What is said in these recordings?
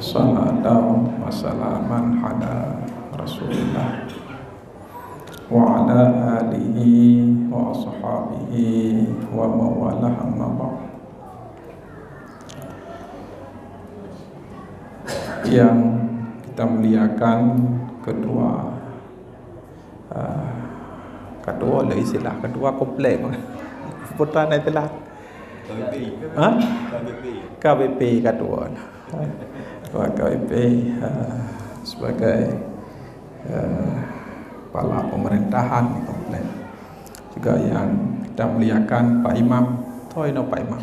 salatan wa salaman ala Rasulillah wa ala alihi wa ashabihi wa mawalah amma ba'd. Yang kita muliakan kedua lah istilah kedua komplek putra itulah KBP kedua KBP sebagai kepala pemerintahan komplek, juga yang kita muliakan Pak Imam Pak Imam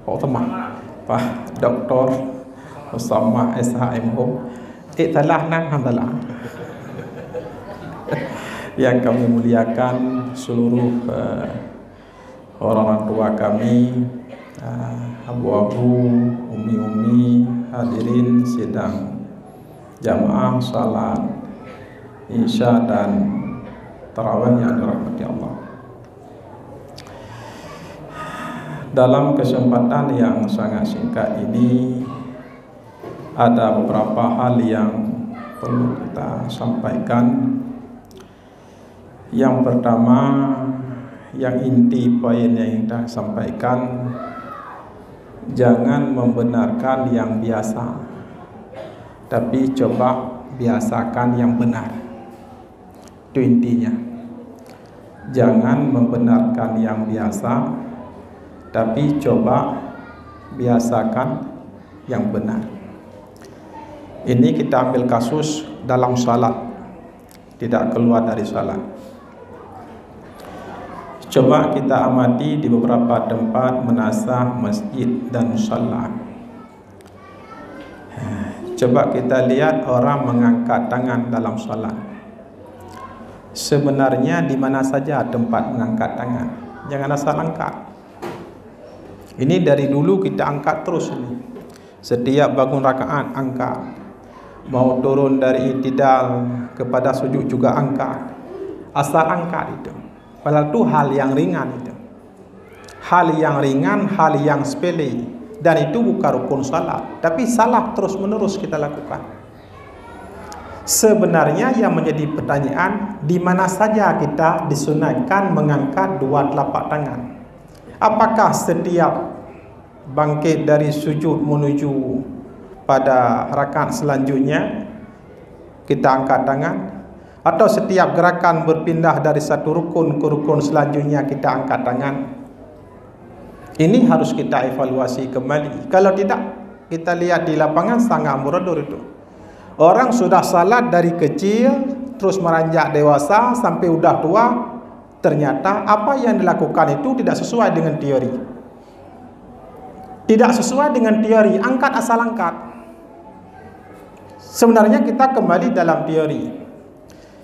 Pak Utama Pak Dr. Usama SHM iktalah nang hamdalah. Yang kami muliakan seluruh orang tua kami, abu-abu, umi-umi, hadirin sidang jamaah salat Isya dan tarawih yang dirahmati Allah. Dalam kesempatan yang sangat singkat ini ada beberapa hal yang perlu kita sampaikan. Yang pertama, yang inti poin yang kita sampaikan, jangan membenarkan yang biasa, tapi coba biasakan yang benar. Itu intinya. Jangan membenarkan yang biasa, tapi coba biasakan yang benar. Ini kita ambil kasus dalam salat, tidak keluar dari salat. Coba kita amati di beberapa tempat menasah masjid dan musalla. Coba kita lihat orang mengangkat tangan dalam salat. Sebenarnya di mana saja tempat mengangkat tangan, jangan asal angkat. Ini dari dulu kita angkat terus ini. Setiap bangun rakaat angkat. Mau turun dari i'tidal kepada sujud juga angkat. Asal angkat itu. Padahal itu hal yang ringan itu. Hal yang ringan, hal yang sepele. Dan itu bukan rukun salat, tapi salah terus menerus kita lakukan. Sebenarnya yang menjadi pertanyaan, di mana saja kita disunatkan mengangkat dua telapak tangan? Apakah setiap bangkit dari sujud menuju pada rakaat selanjutnya kita angkat tangan? Atau setiap gerakan berpindah dari satu rukun ke rukun selanjutnya kita angkat tangan? Ini harus kita evaluasi kembali. Kalau tidak, kita lihat di lapangan sangat amburadul itu. Orang sudah salat dari kecil terus meranjak dewasa sampai udah tua, ternyata apa yang dilakukan itu tidak sesuai dengan teori. Tidak sesuai dengan teori, angkat asal angkat. Sebenarnya kita kembali dalam teori.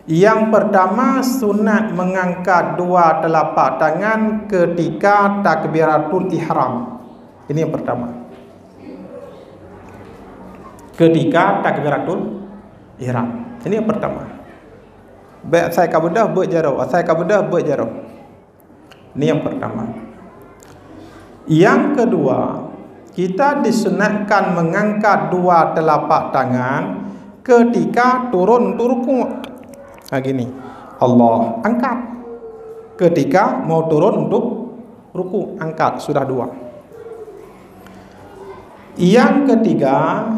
Yang pertama, sunat mengangkat dua telapak tangan ketika takbiratul ihram. Ini yang pertama. Ketika takbiratul ihram. Ini yang pertama. Baik saya kabudah berjarau, saya kabudah berjarau. Ini yang pertama. Yang kedua, kita disunatkan mengangkat dua telapak tangan ketika turun untuk rukuk. Gini, Allah angkat. Ketika mau turun untuk ruku, angkat, sudah dua. Yang ketiga,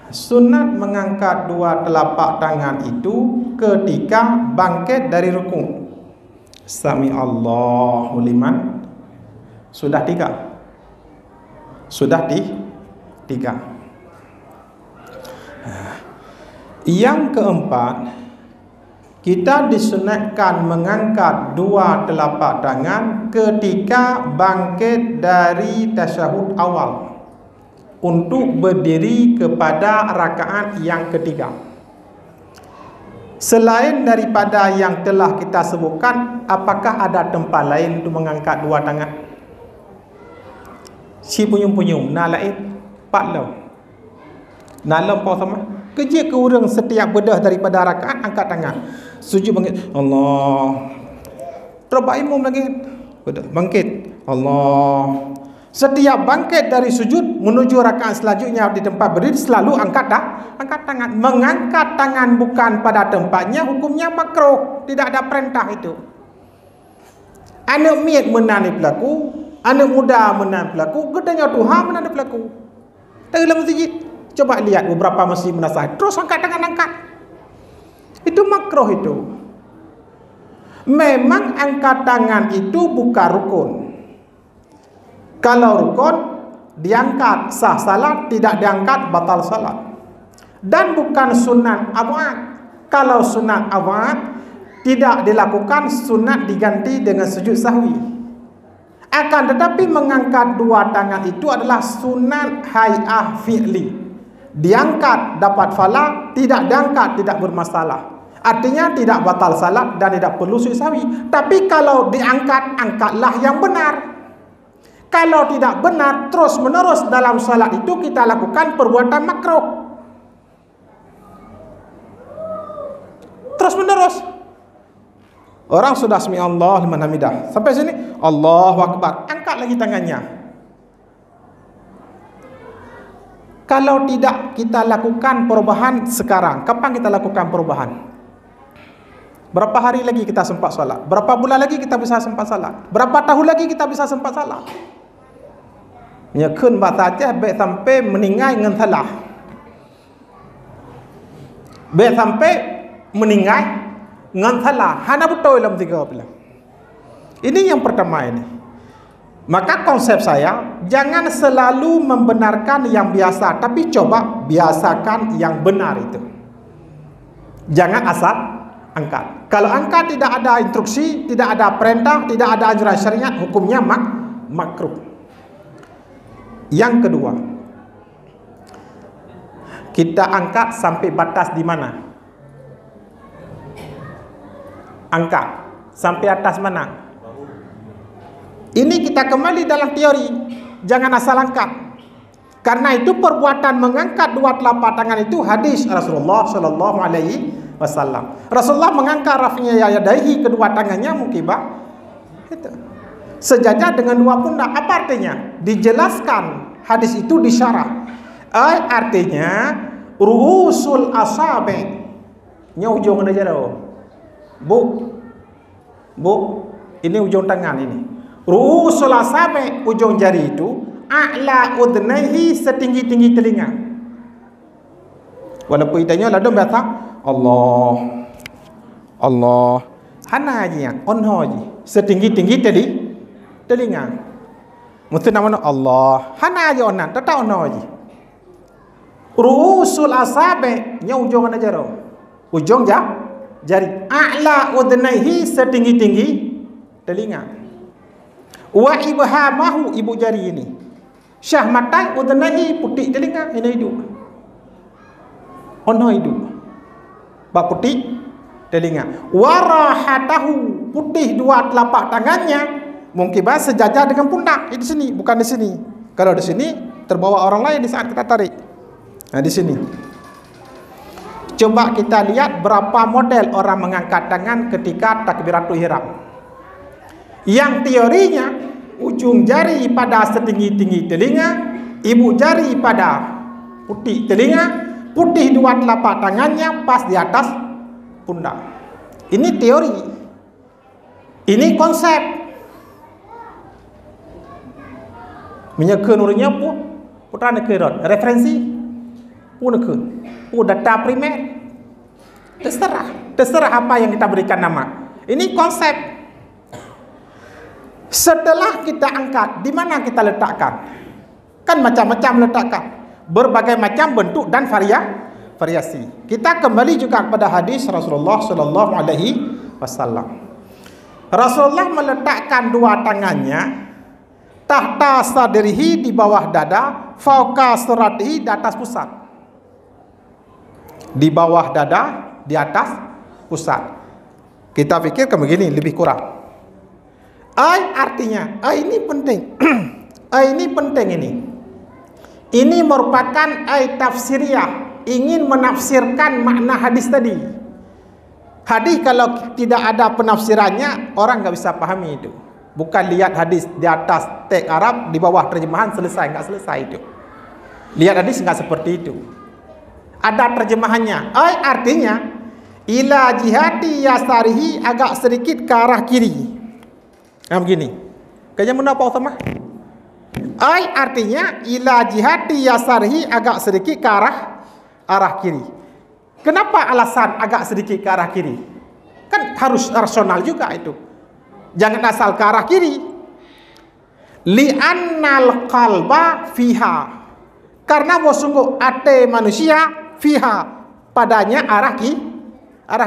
sunat mengangkat dua telapak tangan itu ketika bangkit dari ruku. Sami Allahu liman. Sudah tiga. Sudah tiga. Yang keempat, kita disunatkan mengangkat dua telapak tangan ketika bangkit dari tasyahud awal untuk berdiri kepada rakaat yang ketiga. Selain daripada yang telah kita sebutkan, apakah ada tempat lain untuk mengangkat dua tangan? Si punyum-punyum, nalain, patlau. Nalam apa sama? Kerja ke orang setiap bedah daripada rakaat angkat tangan. Sujud bangkit, Allah. Terbaik imam lagi. Bedah, bangkit, Allah. Setiap bangkit dari sujud menuju rakaat selanjutnya di tempat berdiri selalu angkat tangan. Mengangkat tangan bukan pada tempatnya hukumnya makruh, tidak ada perintah itu. Anak miat menani pelaku, anak muda menani pelaku, gedenya Tuhan menani pelaku. Dalam masjid, coba lihat beberapa masjid menasihat, terus angkat tangan angkat. Itu makruh itu. Memang angkat tangan itu bukan rukun. Kalau rukun diangkat sah salat, tidak diangkat batal salat. Dan bukan sunat awad. Kalau sunat awad tidak dilakukan, sunat diganti dengan sujud sahwi. Akan tetapi mengangkat dua tangan itu adalah sunat hay'ah fi'li. Diangkat dapat falah, tidak diangkat tidak bermasalah. Artinya tidak batal salat dan tidak perlu sujud sahwi. Tapi kalau diangkat, angkatlah yang benar. Kalau tidak benar terus menerus dalam salat itu kita lakukan perbuatan makruh. Terus menerus. Orang sudah sami'allah liman hamidah. Sampai sini Allahu akbar. Angkat lagi tangannya. Kalau tidak kita lakukan perubahan sekarang, kapan kita lakukan perubahan? Berapa hari lagi kita sempat salat? Berapa bulan lagi kita bisa sempat salat? Berapa tahun lagi kita bisa sempat salat? Ya kun saja baik sampai meninggal dengan salah. Baik sampai meninggal dengan salah. Hana betul dalam 3 bulan. Ini yang pertama ini. Maka konsep saya, jangan selalu membenarkan yang biasa, tapi coba biasakan yang benar itu. Jangan asal angkat. Kalau angkat tidak ada instruksi, tidak ada perintah, tidak ada anjuran syariat, hukumnya makruh. Yang kedua, kita angkat sampai batas di mana? Angkat sampai atas mana? Ini kita kembali dalam teori. Jangan asal angkat. Karena itu perbuatan mengangkat dua telapak tangan itu hadis Rasulullah sallallahu alaihi wasallam. Rasulullah mengangkat rafnya yadaihi, kedua tangannya mukibah. Itu sejajar dengan dua pundak. Apa artinya? Dijelaskan hadis itu disyarah. Artinya ruusul asabi. Nya ujung mana jauh? Bu, ini ujung tangan ini. Ruusul asabi, ujung jari itu a'la udnaihi, setinggi-tinggi telinga. Walaupun itanya ladum biasa Allah hana aja onho aja setinggi-tinggi telinga. Mesti nama Allah hana aja onan tetap onho aja. Ruusul asabi, nya ujung mana jaro? Ujung jari. A'la udnaihi, setinggi-tinggi telinga. Wa ibhamahu, ibu jari ini. Syahmatai udnaihi, putih telinga, ini hidup. Ono hidup. Bak putih telinga. Warahatahu, putih dua telapak tangannya, mungkin bahas sejajar dengan pundak. Di sini, bukan di sini. Kalau di sini terbawa orang lain di saat kita tarik. Nah, di sini. Coba kita lihat berapa model orang mengangkat tangan ketika takbiratul ihram. Yang teorinya ujung jari pada setinggi-tinggi telinga, ibu jari pada putih telinga, putih dua telapak tangannya pas di atas pundak. Ini teori. Ini konsep. Menyekun urutnya pun putra nekerot. Referensi pun nekun. Data primer. Terserah apa yang kita berikan nama. Ini konsep. Setelah kita angkat, di mana kita letakkan? Kan macam-macam letakkan. Berbagai macam bentuk dan variasi. Kita kembali juga kepada hadis Rasulullah sallallahu alaihi wasallam. Rasulullah meletakkan dua tangannya tahta sadrihi, di bawah dada, fauqa suratihi, di atas pusat. Di bawah dada, di atas pusat. Kita pikirkan begini, lebih kurang. Artinya, ini penting. Ini penting ini. Ini merupakan tafsiriyah, ingin menafsirkan makna hadis tadi. Hadis kalau tidak ada penafsirannya, orang nggak bisa pahami itu. Bukan lihat hadis di atas teks Arab, di bawah terjemahan selesai, enggak selesai itu. Lihat hadis enggak seperti itu. Ada terjemahannya. Artinya ila jihati yasarihi, agak sedikit ke arah kiri. Nah begini. Kayaknya mana apa utama? Artinya ila jihati yasarihi, agak sedikit ke arah kiri. Kenapa alasan agak sedikit ke arah kiri? Kan harus rasional juga itu. Jangan asal ke arah kiri. Li'annal qalba fiha. Karena sungguh hati manusia fiha, padanya arah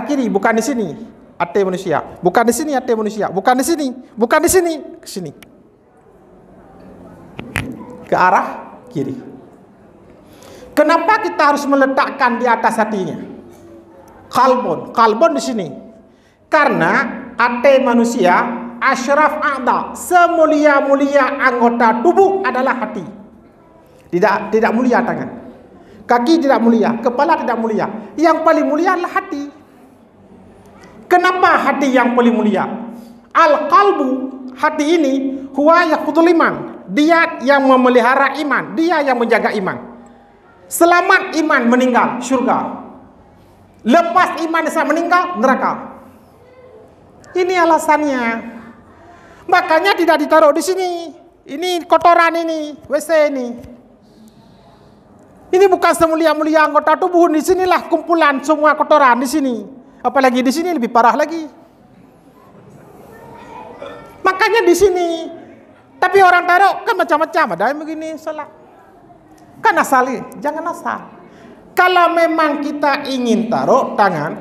kiri, bukan di sini. Hati manusia, bukan di sini hati manusia, bukan di sini, bukan di sini, ke sini. Ke arah kiri. Kenapa kita harus meletakkan di atas hatinya? Kalbon di sini. Karena hati manusia asyraf a'da, semulia-mulia anggota tubuh adalah hati. Tidak mulia tangan. Kaki tidak mulia, kepala tidak mulia. Yang paling mulia adalah hati. Kenapa hati yang paling mulia? Al-qalbu, hati ini huwa yaqudul iman. Dia yang memelihara iman, dia yang menjaga iman. Selamat iman meninggal, syurga. Lepas iman saya meninggal, neraka. Ini alasannya. Makanya tidak ditaruh di sini. Ini kotoran ini, WC ini. Ini bukan semulia-mulia anggota tubuh. Di sinilah kumpulan semua kotoran di sini. Apalagi di sini lebih parah lagi. Makanya di sini. Tapi orang taruh kan macam-macam. Ada yang begini salah. Kan asal, jangan asal. Kalau memang kita ingin taruh tangan,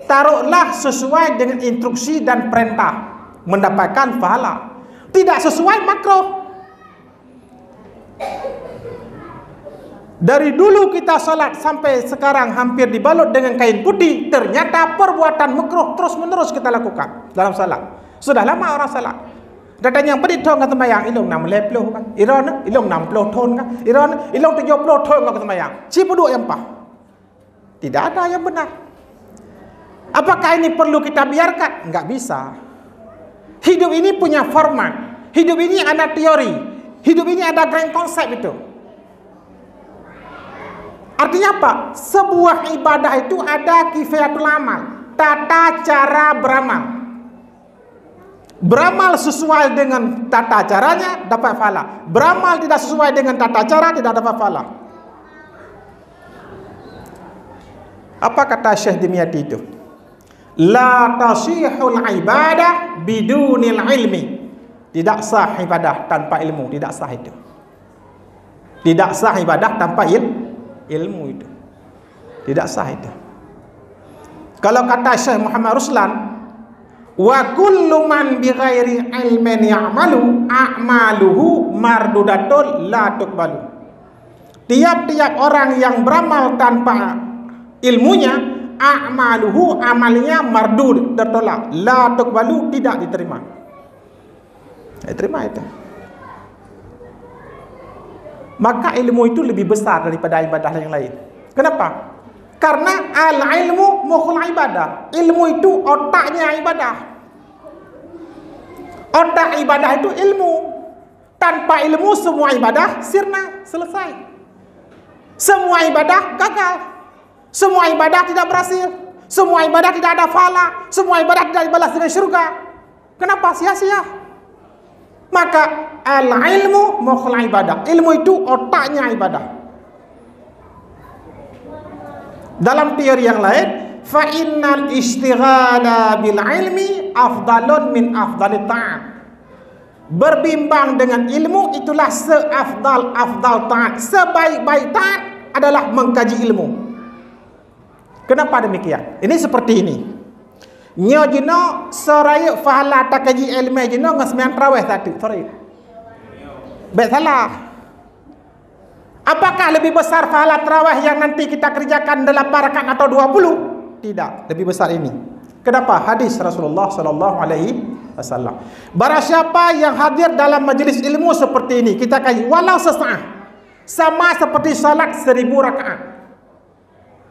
taruhlah sesuai dengan instruksi dan perintah, mendapatkan pahala. Tidak sesuai makruh. Dari dulu kita salat sampai sekarang hampir dibalut dengan kain putih, ternyata perbuatan makruh terus menerus kita lakukan dalam salat. Sudah lama orang salat. Datang yang pedit thong kata mayang, ilong 60 kan. Iron ilong 60 thon kan. Iron ilong 70 thon kata mayang. Cipu dua yang pah. Tidak ada yang benar. Apakah ini perlu kita biarkan? Enggak bisa. Hidup ini punya format. Hidup ini ada teori. Hidup ini ada grand konsep itu. Artinya apa? Sebuah ibadah itu ada kifayatul amal, tata cara beramal. Beramal sesuai dengan tata caranya dapat pahala. Beramal tidak sesuai dengan tata cara tidak dapat pahala. Apa kata Syekh Dimyati itu? La tasihul ibadah bidunil ilmi. Tidak sah ibadah tanpa ilmu, tidak sah itu. Tidak sah ibadah tanpa ilmu itu. Tidak sah itu. Kalau kata Syekh Muhammad Ruslan, wa kullu man bighairi ilmin ya'malu a'maluhu mardudatun la tuqbalu. Tiap-tiap orang yang beramal tanpa ilmunya, a'maluhu, amalnya mardud, tertolak, la tuqbalu, tidak diterima. Diterima itu. Maka ilmu itu lebih besar daripada ibadah yang lain. Kenapa? Karena al-ilmu mukhul ibadah. Ilmu itu otaknya ibadah. Otak ibadah itu ilmu. Tanpa ilmu semua ibadah sirna, selesai. Semua ibadah gagal. Semua ibadah tidak berhasil. Semua ibadah tidak ada pahala. Semua ibadah tidak dibalas dengan syurga. Kenapa? Sia-sia. Maka al-ilmu mukhul ibadah. Ilmu itu otaknya ibadah. Dalam teori yang lain, fa innal istighala bil ilmi afdalun min afdalit ta'at. Berbimbang dengan ilmu itulah seafdal ta'at. Sebaik-baik ta'at adalah mengkaji ilmu. Kenapa demikian? Ini seperti ini. Nyo jino soraya fahala takaji ilmu jino ngasmian traweh tadi. Sorry. Baik salah. Apakah lebih besar pahala tarawih yang nanti kita kerjakan 8 rakaat atau 20? Tidak, lebih besar ini. Kenapa? Hadis Rasulullah sallallahu alaihi wasallam. Barang siapa yang hadir dalam majlis ilmu seperti ini, kita kaji walau sesaat, sama seperti salat 1000 rakaat.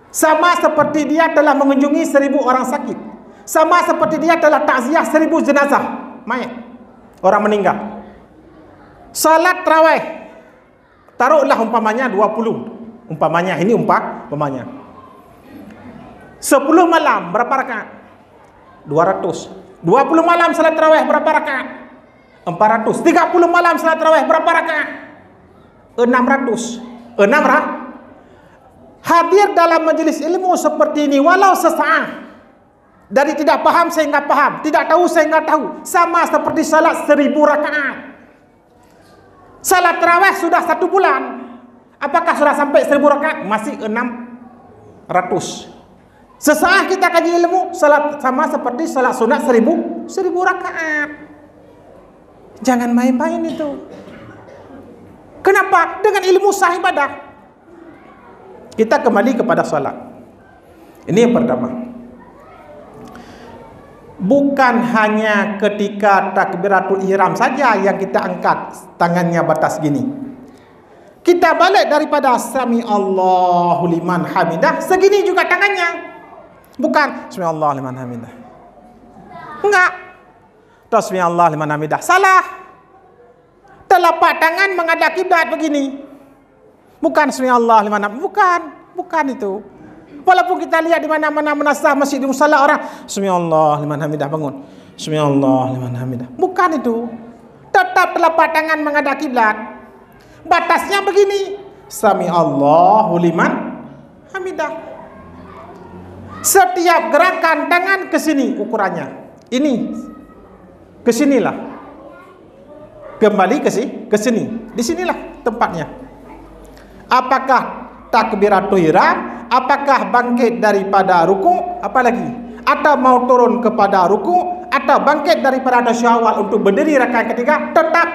Sama seperti dia telah mengunjungi 1000 orang sakit. Sama seperti dia telah takziah 1000 jenazah mayat. orang meninggal. Salat tarawih, taruhlah umpamanya 20. Umpamanya, ini umpamanya. 10 malam berapa rakaat? 200. 20 malam salat tarawih berapa rakaat? 400. 30 malam salat tarawih berapa rakaat? 600. Hadir dalam majelis ilmu seperti ini walau sesaat, dari tidak paham sehingga paham, tidak tahu sehingga tahu, sama seperti salat 1000 rakaat. Salat tarawih sudah 1 bulan, apakah sudah sampai 1000 rakaat? Masih 600. Sesaat kita kaji ilmu, salat sama seperti salat sunat 1000 rakaat. Jangan main-main itu. Kenapa? Dengan ilmu sah ibadah. Kita kembali kepada salat. Ini yang pertama. Bukan hanya ketika takbiratul ihram saja yang kita angkat tangannya batas gini. Kita balik daripada sami Allahu liman hamidah, segini juga tangannya. Bukan sami Allahu liman hamidah. Enggak. Tasmi Allah liman hamidah. Salah. Telapak tangan menghadap kiblat begini. Bukan sami Allah liman hamidah. Bukan itu. Walaupun kita lihat di mana-mana menasah masjid di musalla orang sami Allah liman hamidah bangun. Sami Allah liman hamidah. Bukan itu. Tetap telapak tangan menghadap kiblat. Batasnya begini. Sami Allahu liman hamidah. Setiap gerakan tangan ke sini ukurannya. Ini ke sinilah. Kembali ke sini. Di sinilah tempatnya. Apakah takbiratul ihram, apakah bangkit daripada ruku, apalagi, atau mau turun kepada ruku, atau bangkit daripada tasyahud untuk berdiri rakaat ketiga, tetap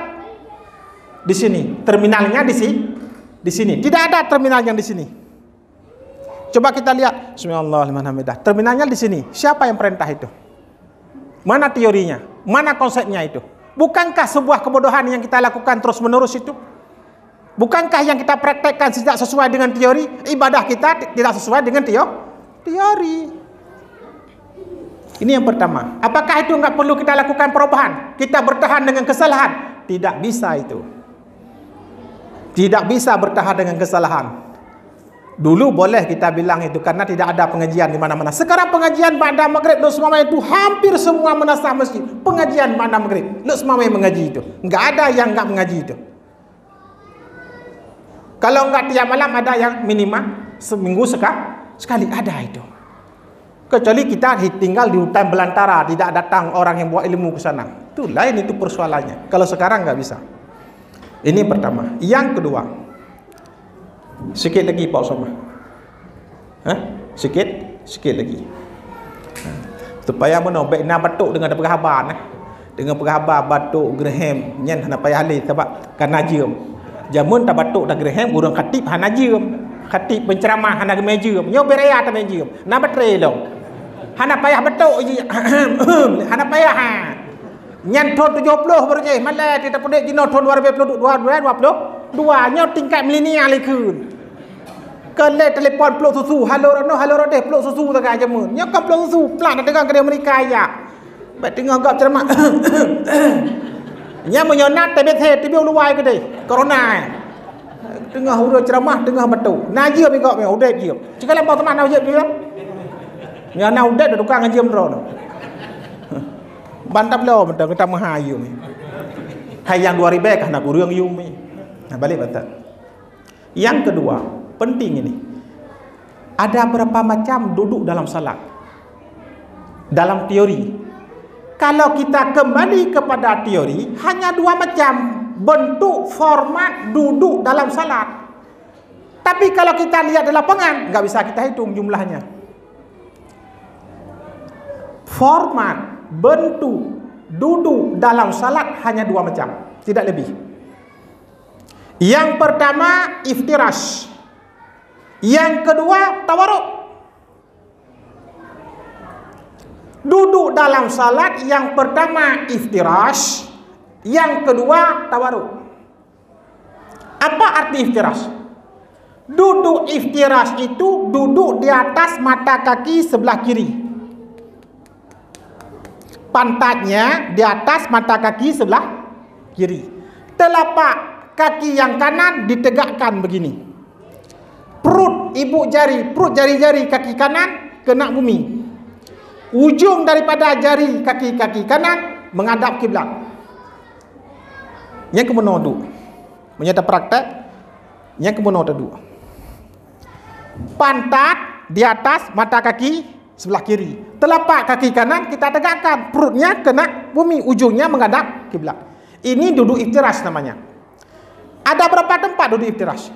di sini. Terminalnya di sini. Tidak ada terminal yang di sini. Coba kita lihat, Bismillahirrahmanirrahim liman hamidah. Terminalnya di sini. Siapa yang perintah itu? Mana teorinya? Mana konsepnya itu? Bukankah sebuah kebodohan yang kita lakukan terus-menerus itu? Bukankah yang kita praktekkan tidak sesuai dengan teori? Ibadah kita tidak sesuai dengan teori. Ini yang pertama. Apakah itu enggak perlu kita lakukan perubahan? Kita bertahan dengan kesalahan? Tidak bisa itu. Tidak bisa bertahan dengan kesalahan. Dulu boleh kita bilang itu karena tidak ada pengajian di mana-mana. Sekarang pengajian pada maghrib lu semua itu hampir semua menasah masjid. Pengajian pada maghrib lu semua mengaji itu. Enggak ada yang enggak mengaji itu. Kalau enggak tiap malam ada yang minimal seminggu sekali ada itu. Kecuali kita tinggal di hutan belantara, tidak datang orang yang bawa ilmu ke sana. Itu lain itu persoalannya. Kalau sekarang enggak bisa. Ini pertama. Yang kedua. Sikit lagi Pak Usama. Sikit lagi. Supaya mana baik nak batuk dengan perhaban dengan perhaban batuk geraham nyen nak payah alih sebab kan najim. Jamun tak batuk tak geraham urang khatib han najim. Khatib penceramah han gemejum. Nyo beraya tak mejum. Na betre dong. Han payah batuk je. Han payah ha. Nyen thon 70 baru je. Malah kita pedek jino thon 2022 nyo tingkat milenial ikun. Kalau telefon peluk susu, halo deh peluk susu tak aja mun. Nyo kan peluk susu, plak nak dengar ke Amerika ya. Baik tengah gap ceramah. Nya menyonat TBT tiba luai ke deh. Corona. Tengah huruf ceramah, tengah batu. Naji abi gap me udah jiu. Cakap apa teman nak jiu dia. Nya na udah dah tukang jiu dron. Bantap lo mentang kita mahayu ni. Hai yang 2000 kan nak urang yu ni. Nah balik batat. Yang kedua, penting ini. Ada berapa macam duduk dalam salat? Dalam teori. Kalau kita kembali kepada teori, hanya 2 macam bentuk format duduk dalam salat. Tapi kalau kita lihat di lapangan, enggak bisa kita hitung jumlahnya. Format bentuk duduk dalam salat hanya 2 macam, tidak lebih. Yang pertama iftirash. Yang kedua tawarruk. Duduk dalam salat yang pertama iftirash, yang kedua tawarruk. Apa arti iftirash? Duduk iftirash itu duduk di atas mata kaki sebelah kiri. Pantatnya di atas mata kaki sebelah kiri. Telapak kaki yang kanan ditegakkan begini. Perut jari-jari kaki kanan kena bumi. Ujung daripada jari kaki kanan menghadap kiblat. Yang kemudian tu menyata praktek. Yang kemudian tu pantat di atas mata kaki sebelah kiri. Telapak kaki kanan kita tegakkan, perutnya kena bumi, ujungnya menghadap kiblat. Ini duduk iftirash namanya. Ada berapa tempat duduk iftirash?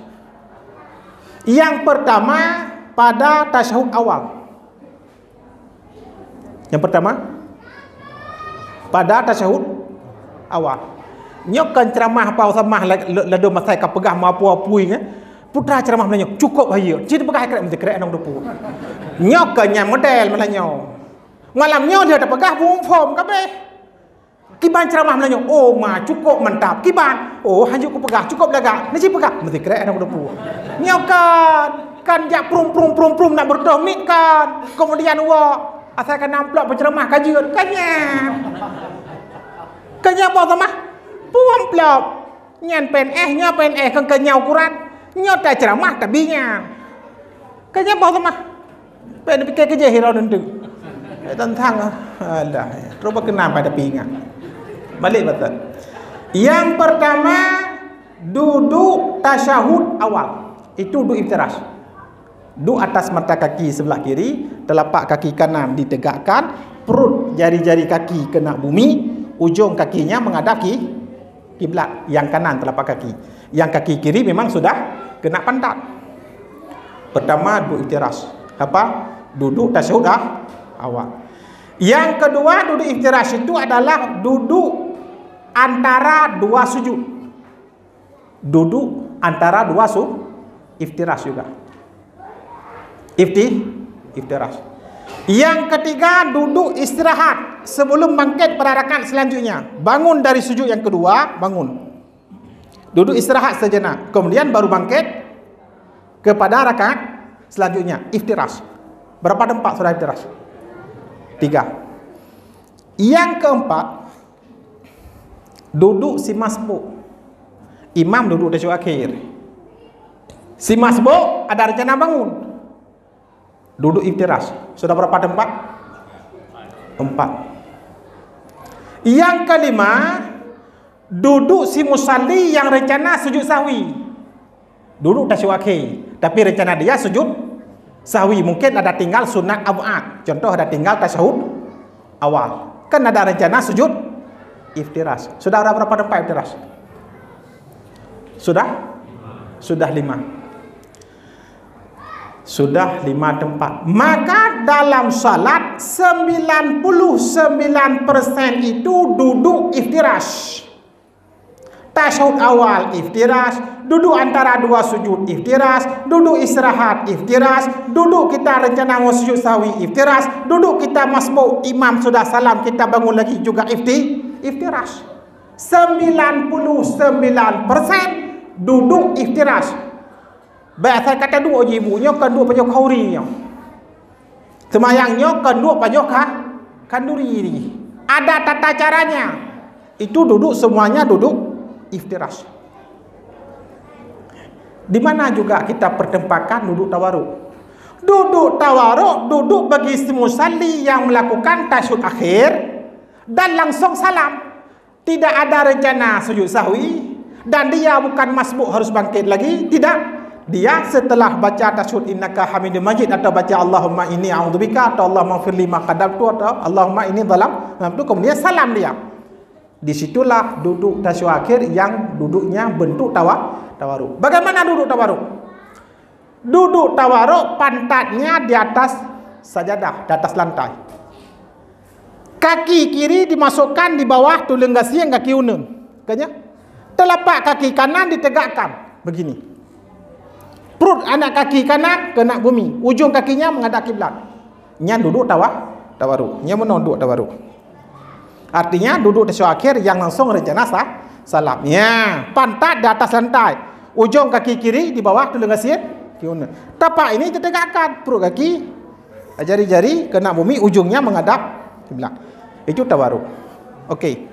Yang pertama pada tasyahud awal. Yang pertama pada tasyahud awal. Nyokan ceramah apa samah lado masai ka pegah mapu-apui ke. Putra ceramah melanyok cukup bahaya. Ciri pegah kerek mesti kerek nang depu. Nyokannya model melanyok. Malamnya dia terpegah form kabeh. Kiban ceramah melanyok, oh ma cukup mantap. Kiban, oh hanjuk ku pegah cukup lagak. Nasi pegah mesti kerek nang depu. Nyokan kan jak prum nak berdomit kan. Kemudian asalkan nampak penceramah kajian kanya apa sama puang plop nyan pen kan kenyau Quran nyot tak ceramah tabinya kanya apa sama pen pikir kerja hero nentu tentang alah coba kena pada pingat balik betul. Yang pertama duduk tasyahud awal, itu duduk iftirash. Duduk atas mata kaki sebelah kiri, telapak kaki kanan ditegakkan, perut jari-jari kaki kena bumi, ujung kakinya menghadap kiblat. Yang kanan telapak kaki, yang kaki kiri memang sudah kena pantat. Pertama duduk iftirash. Apa? Duduk tasyahud awal. Yang kedua duduk iftirash itu adalah duduk antara dua sujud. Duduk antara dua iftirash juga. Iftirash. Yang ketiga duduk istirahat sebelum bangkit pada rakaat selanjutnya. Bangun dari sujud yang kedua, bangun. Duduk istirahat sejenak, kemudian baru bangkit kepada rakaat selanjutnya. Iftirash. Berapa tempat sudah iftirash? 3. Yang keempat duduk si masbuk. Imam duduk di sujud akhir. Si masbuk ada rencana bangun, duduk iftirash. Sudah berapa tempat? 4. Yang kelima duduk si musalli yang rencana sujud sahwi. Duduk tasyahud akhir, tapi rencana dia sujud sahwi. Mungkin ada tinggal sunat ab'ad. Contoh ada tinggal tasyahud awal. Kan ada rencana sujud iftirash. Sudah ada berapa tempat iftirash? Sudah 5. Sudah 5 tempat. Maka dalam salat 99% itu duduk iftirash. Tasyahud awal iftirash, duduk antara dua sujud iftirash, duduk istirahat iftirash, duduk kita rencana mau sujud sahwi iftirash, duduk kita masbuk imam sudah salam kita bangun lagi juga iftirash. 99% duduk iftirash. Baik saya kata dua ibunya kan dua pajak khauri nya. Semayangnya kan dua pajak kanduri ini. Ada tata caranya. Itu duduk semuanya duduk iftirash. Di mana juga kita pertempatkan duduk tawaruk. Duduk tawaruk duduk bagi si musalli yang melakukan tasyahud akhir dan langsung salam. Tidak ada rencana sujud sahwi dan dia bukan masbuk harus bangkit lagi, tidak. Dia setelah baca tasyahud innaka hamidum majid atau baca Allahumma inni a'udzubika atau Allahumma firli ma qadamtu atau Allahumma inni zalam, kemudian salam dia. Disitulah duduk tasyahud akhir yang duduknya bentuk tawaruk. Bagaimana duduk tawaruk? Duduk tawaruk pantatnya di atas sajadah, di atas lantai. Kaki kiri dimasukkan di bawah tulang gasi yang kaki unung. Telapak kaki kanan ditegakkan begini. Perut anak kaki kanan kena bumi, ujung kakinya menghadap kiblat. Nya duduk tawaruk. Nya menunduk tawaruk. Artinya duduk tasyahud akhir yang langsung rencana salam. Ya, pantat di atas lantai, ujung kaki kiri di bawah tulang gasi. Tapak ini ditegakkan, perut kaki, jari-jari kena bumi, ujungnya menghadap kiblat. Itu tawaruk. Okey.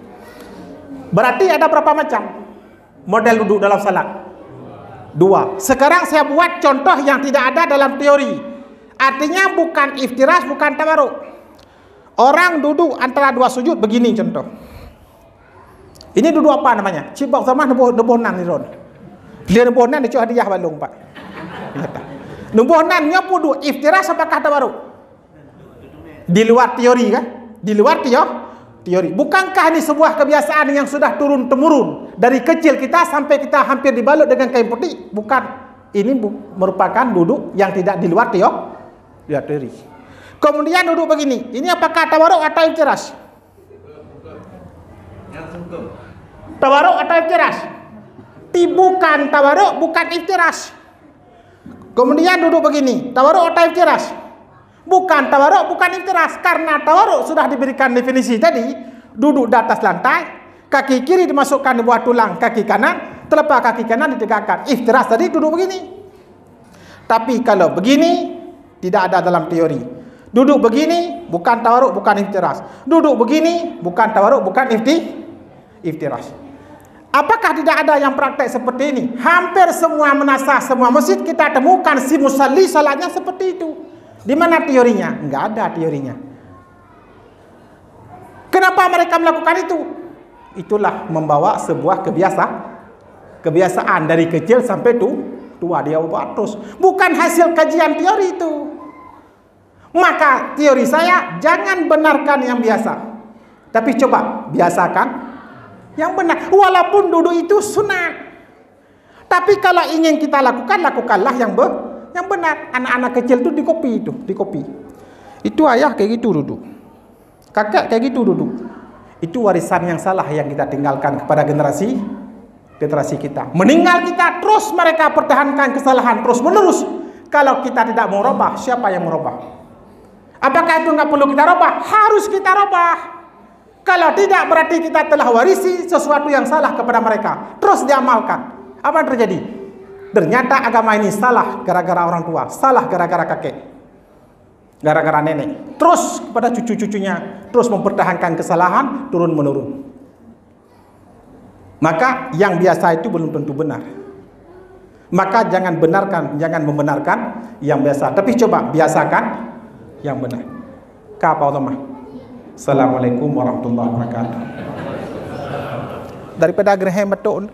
Berarti ada berapa macam model duduk dalam salat? 2. Sekarang saya buat contoh yang tidak ada dalam teori. Artinya bukan iftirash, bukan tawarruk. Orang duduk antara 2 sujud begini contoh. Ini duduk apa namanya? Cibak sama nebonan ni ron. Dia nebonan dia cuba hadiah balung pak. Nebonan nya pudu iftirash apakah tawarruk? Di luar teori kan? Di luar teori. Bukankah ini sebuah kebiasaan yang sudah turun temurun dari kecil kita sampai kita hampir dibalut dengan kain putih? Bukan. Ini merupakan duduk yang tidak di luar teori. Kemudian duduk begini. Ini apakah tawarruk atau iftirash? Tawarruk atau iftirash? Bukan tawarruk, bukan iftirash. Kemudian duduk begini. Tawarruk atau iftirash? Bukan tawarruk, bukan iftirash. Karena tawarruk sudah diberikan definisi tadi, duduk di atas lantai, kaki kiri dimasukkan di bawah tulang kaki kanan, telapak kaki kanan ditegakkan. Iftirash tadi duduk begini. Tapi kalau begini tidak ada dalam teori. Duduk begini bukan tawarruk, bukan iftirash. Duduk begini bukan tawarruk, bukan iftirash. Apakah tidak ada yang praktek seperti ini? Hampir semua menasah, semua masjid kita temukan si musalli salatnya seperti itu. Di mana teorinya? Enggak ada teorinya. Kenapa mereka melakukan itu? Itulah membawa sebuah kebiasaan dari kecil sampai tua dia buat terus. Bukan hasil kajian teori itu. Maka teori saya jangan benarkan yang biasa, tapi coba biasakan yang benar. Walaupun duduk itu sunat, tapi kalau ingin kita lakukan, lakukanlah yang benar. Anak-anak kecil itu dikopi. Itu ayah kayak gitu duduk, kakak kayak gitu duduk. Itu warisan yang salah yang kita tinggalkan kepada generasi kita. Meninggal kita terus mereka pertahankan kesalahan terus menerus. Kalau kita tidak mau robah, siapa yang merubah? Apakah itu nggak perlu kita robah? Harus kita robah. Kalau tidak berarti kita telah warisi sesuatu yang salah kepada mereka. Terus diamalkan. Apa yang terjadi? Ternyata agama ini salah gara-gara orang tua, salah gara-gara kakek, gara-gara nenek. Terus kepada cucu-cucunya, terus mempertahankan kesalahan turun menurun. Maka yang biasa itu belum tentu benar. Maka jangan membenarkan yang biasa, tapi coba biasakan yang benar. Kapau teman. Assalamualaikum warahmatullahi wabarakatuh. Daripada gerhem betul.